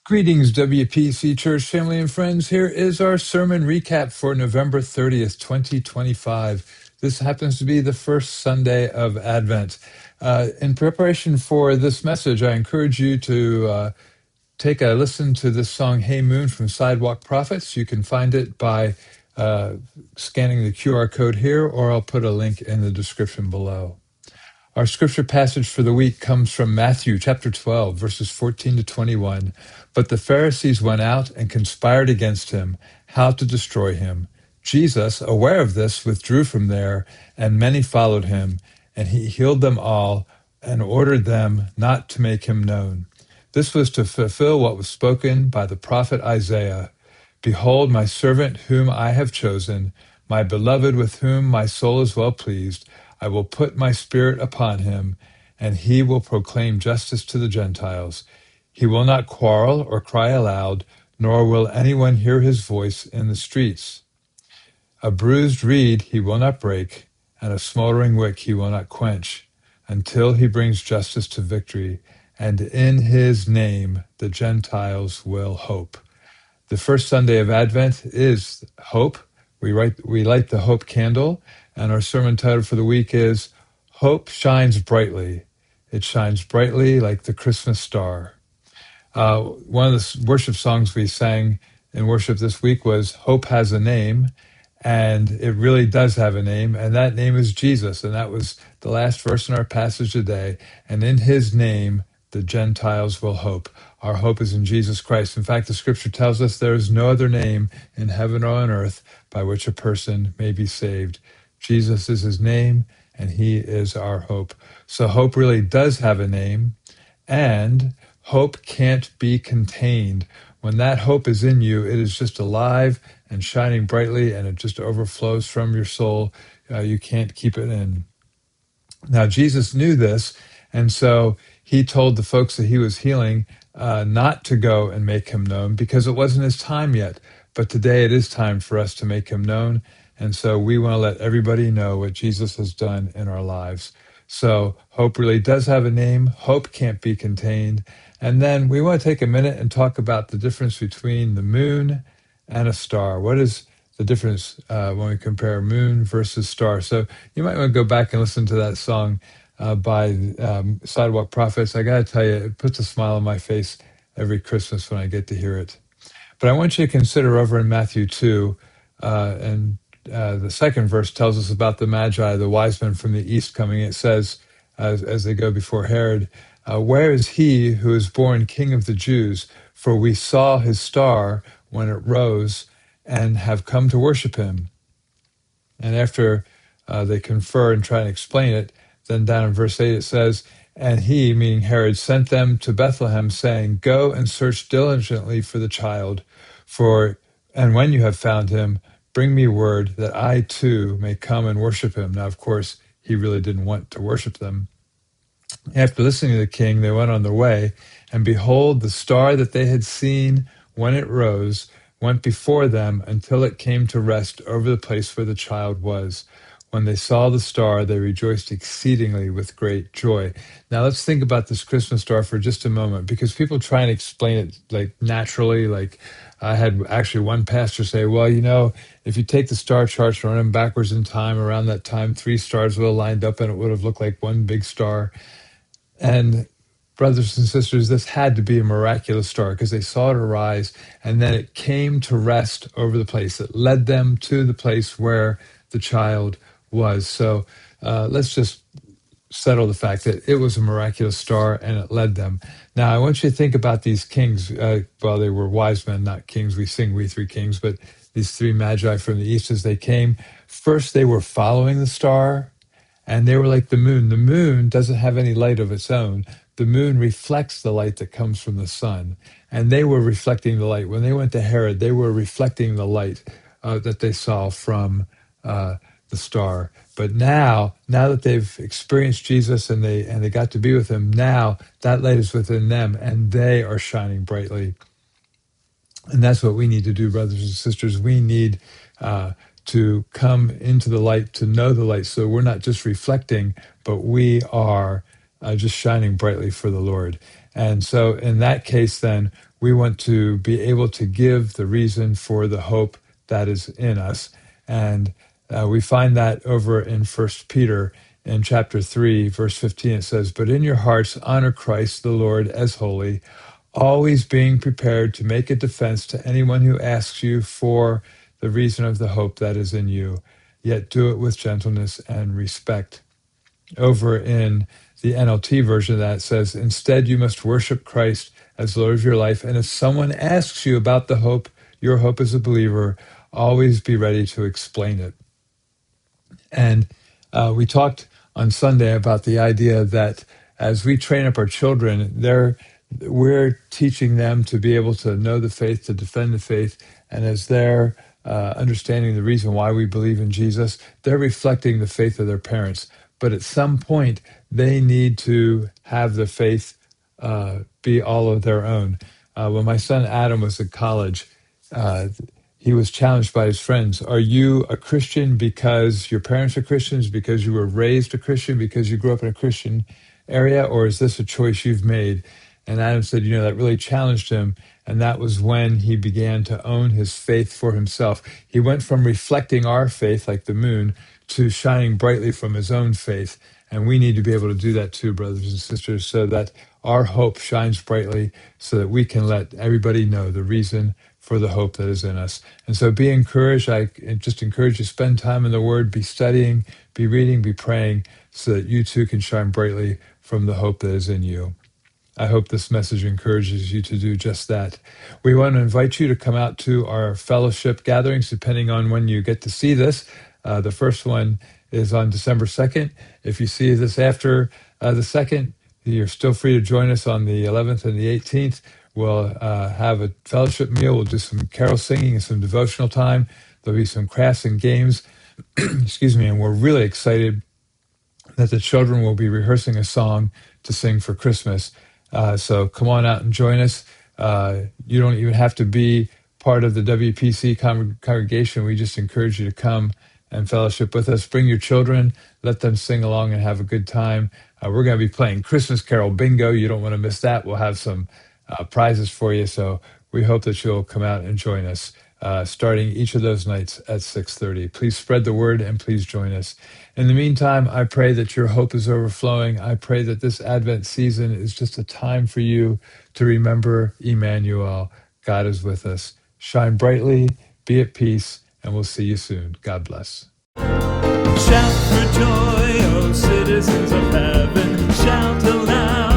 Greetings, WPC Church family and friends. Here is our sermon recap for November 30th, 2025. This happens to be the first Sunday of Advent. In preparation for this message, I encourage you to take a listen to this song, Hey Moon, from Sidewalk Prophets. You can find it by scanning the QR code here, or I'll put a link in the description below. Our scripture passage for the week comes from Matthew chapter 12, verses 14 to 21. But the Pharisees went out and conspired against him, how to destroy him. Jesus, aware of this, withdrew from there, and many followed him, and he healed them all and ordered them not to make him known. This was to fulfill what was spoken by the prophet Isaiah. Behold, my servant whom I have chosen, my beloved with whom my soul is well pleased. I will put my spirit upon him, and he will proclaim justice to the Gentiles. He will not quarrel or cry aloud, nor will anyone hear his voice in the streets. A bruised reed he will not break, and a smoldering wick he will not quench, until he brings justice to victory, and in his name the Gentiles will hope. The first Sunday of Advent is hope. We light the hope candle, and our sermon title for the week is Hope Shines Brightly. It shines brightly like the Christmas star. One of the worship songs we sang in worship this week was Hope Has a Name, and it really does have a name, and that name is Jesus, and that was the last verse in our passage today. And in his name, the Gentiles will hope. Our hope is in Jesus Christ. In fact, the scripture tells us there is no other name in heaven or on earth by which a person may be saved. Jesus is his name, and he is our hope. So hope really does have a name, and hope can't be contained. When that hope is in you, it is just alive and shining brightly, and it just overflows from your soul. You can't keep it in. Now, Jesus knew this, and so he told the folks that he was healing not to go and make him known because it wasn't his time yet. But today it is time for us to make him known, and so we want to let everybody know what Jesus has done in our lives. So hope really does have a name. Hope can't be contained. And then we want to take a minute and talk about the difference between the moon and a star. What is the difference when we compare moon versus star? So you might want to go back and listen to that song by Sidewalk Prophets. I got to tell you, it puts a smile on my face every Christmas when I get to hear it. But I want you to consider over in Matthew 2, and the second verse tells us about the Magi, the wise men from the east coming. It says, as they go before Herod, where is he who is born King of the Jews? For we saw his star when it rose and have come to worship him. And after they confer and try and explain it, then down in verse 8 it says, and he, meaning Herod, sent them to Bethlehem, saying, go and search diligently for the child, and when you have found him, bring me word that I too may come and worship him. Now, of course, he really didn't want to worship them. After listening to the king, they went on their way, and behold, the star that they had seen when it rose went before them until it came to rest over the place where the child was. When they saw the star, they rejoiced exceedingly with great joy. Now let's think about this Christmas star for just a moment, because people try and explain it like naturally. Like I had actually one pastor say, well, if you take the star charts and run them backwards in time, around that time, 3 stars would have lined up and it would have looked like one big star. And brothers and sisters, this had to be a miraculous star because they saw it arise and then it came to rest over the place. It led them to the place where the child was. So let's just settle the fact that it was a miraculous star and it led them. Now, I want you to think about these kings. Well, they were wise men, not kings. We sing We Three Kings, but these 3 magi from the east as they came. First, they were following the star, and they were like the moon. The moon doesn't have any light of its own. The moon reflects the light that comes from the sun, and they were reflecting the light. When they went to Herod, they were reflecting the light that they saw from the star. But now that they've experienced Jesus and they got to be with him, now that light is within them and they are shining brightly. And that's what we need to do, brothers and sisters. We need to come into the light, to know the light, so we're not just reflecting, but we are just shining brightly for the Lord. And so, in that case, then we want to be able to give the reason for the hope that is in us. And we find that over in First Peter in chapter 3, verse 15. It says, "But in your hearts honor Christ the Lord as holy, always being prepared to make a defense to anyone who asks you for the reason of the hope that is in you, yet do it with gentleness and respect." Over in the NLT version of that, it says, "Instead, you must worship Christ as Lord of your life. And if someone asks you about the hope, your hope as a believer, always be ready to explain it." And we talked on Sunday about the idea that as we train up our children, we're teaching them to be able to know the faith, to defend the faith, and as they're understanding the reason why we believe in Jesus, they're reflecting the faith of their parents. But at some point, they need to have the faith be all of their own. When my son Adam was at college, uh, he was challenged by his friends. Are you a Christian because your parents are Christians, because you were raised a Christian, because you grew up in a Christian area, or is this a choice you've made? And Adam said, that really challenged him. And that was when he began to own his faith for himself. He went from reflecting our faith like the moon to shining brightly from his own faith. And we need to be able to do that too, brothers and sisters, so that our hope shines brightly, so that we can let everybody know the reason for the hope that is in us. And so be encouraged. I just encourage you to spend time in the Word, be studying, be reading, be praying, so that you too can shine brightly from the hope that is in you. I hope this message encourages you to do just that. We want to invite you to come out to our fellowship gatherings, depending on when you get to see this. The first one is on December 2nd. If you see this after the 2nd, you're still free to join us on the 11th and the 18th. We'll have a fellowship meal. We'll do some carol singing and some devotional time. There'll be some crafts and games. Excuse me. And we're really excited that the children will be rehearsing a song to sing for Christmas. So come on out and join us. You don't even have to be part of the WPC congregation. We just encourage you to come and fellowship with us. Bring your children, let them sing along and have a good time. We're going to be playing Christmas Carol Bingo. You don't want to miss that. We'll have some prizes for you. So we hope that you'll come out and join us starting each of those nights at 6:30. Please spread the word and please join us. In the meantime, I pray that your hope is overflowing. I pray that this Advent season is just a time for you to remember Emmanuel. God is with us. Shine brightly, be at peace, and we'll see you soon. God bless. Shout for joy, O citizens of heaven. Shout aloud.